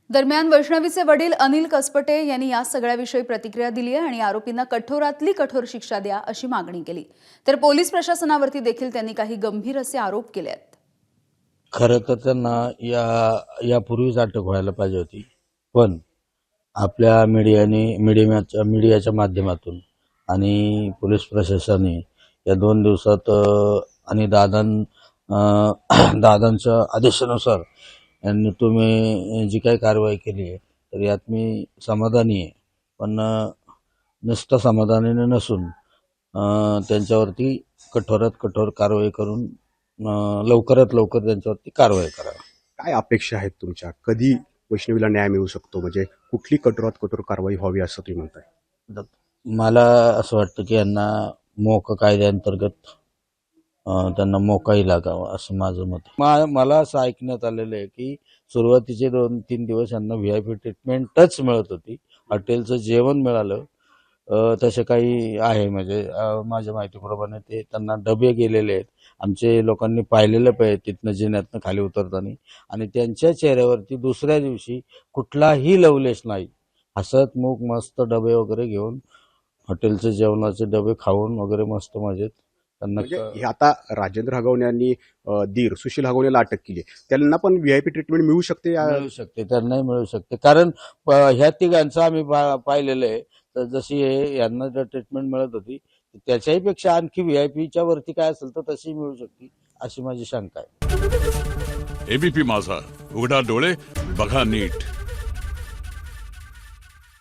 दरम्यान वैष्णवीचे वडील अनिल कसपटे यांनी या सगळ्याविषयी प्रतिक्रिया दिली आहे आणि आरोपींना कठोरातली कठोर शिक्षा द्या अशी मागणी केली। तर पोलीस प्रशासनावरती देखील त्यांनी काही गंभीर असे आरोप केले आहेत। खरं तर त्यांना यापूर्वीच अटक व्हायला पाहिजे होती, पण आपल्या मीडियाच्या माध्यमातून आणि पोलीस प्रशासनाने या 2 दिवसात आणि दादांच्या आदेशानुसार यांनी तुम्ही जी काही कारवाई केली आहे तर यात मी समाधानी आहे, पण नुसतं समाधानी नसून त्यांच्यावरती कठोरात कठोर कारवाई करून लवकरात लवकर त्यांच्यावरती कारवाई करावी। काय अपेक्षा आहेत तुमच्या? कधी वैष्णवीला न्याय मिळू शकतो? म्हणजे कुठली कठोरात कठोर कारवाई व्हावी असं तुम्ही म्हणताय? मला असं वाटतं की यांना मोका कायद्याअंतर्गत त्यांना मोकाही लागावा असं माझं मत आहे। मला असं ऐकण्यात आलेलं आहे की सुरुवातीचे 2-3 दिवस यांना VIP ट्रीटमेंटच मिळत होती, हॉटेलचं जेवण मिळालं, तसे काही आहे म्हणजे माझ्या माहितीप्रमाणे ते त्यांना डबे गेलेले आहेत, आमचे लोकांनी पाहिलेलं पाहिजे तिथनं जिन्यातनं खाली उतरताना, आणि त्यांच्या चेहऱ्यावरती दुसऱ्या दिवशी कुठलाही लवलेश नाही, हसत मूक मस्त डबे वगैरे घेऊन हॉटेलचे जेवणाचे डबे खाऊन वगैरे मस्त मजेत त्यांना म्हणजे हे आता राजेंद्र हगवणे यांनी दीर सुशील हगवणेला अटक केली, त्यांना पण VIP ट्रीटमेंट मिळू शकते? मिळू शकते, त्यांनाही मिळू शकते, कारण ह्या तिघांचं आम्ही पाहिलेलं आहे। तर जशी यांना जर ट्रीटमेंट मिळत होती त्याच्याही पेक्षा आणखी VIPच्या वरती काय असेल तर तशी मिळू शकते अशी माझी शंका आहे। ABP माझा, उघडा डोळे बघा नीट।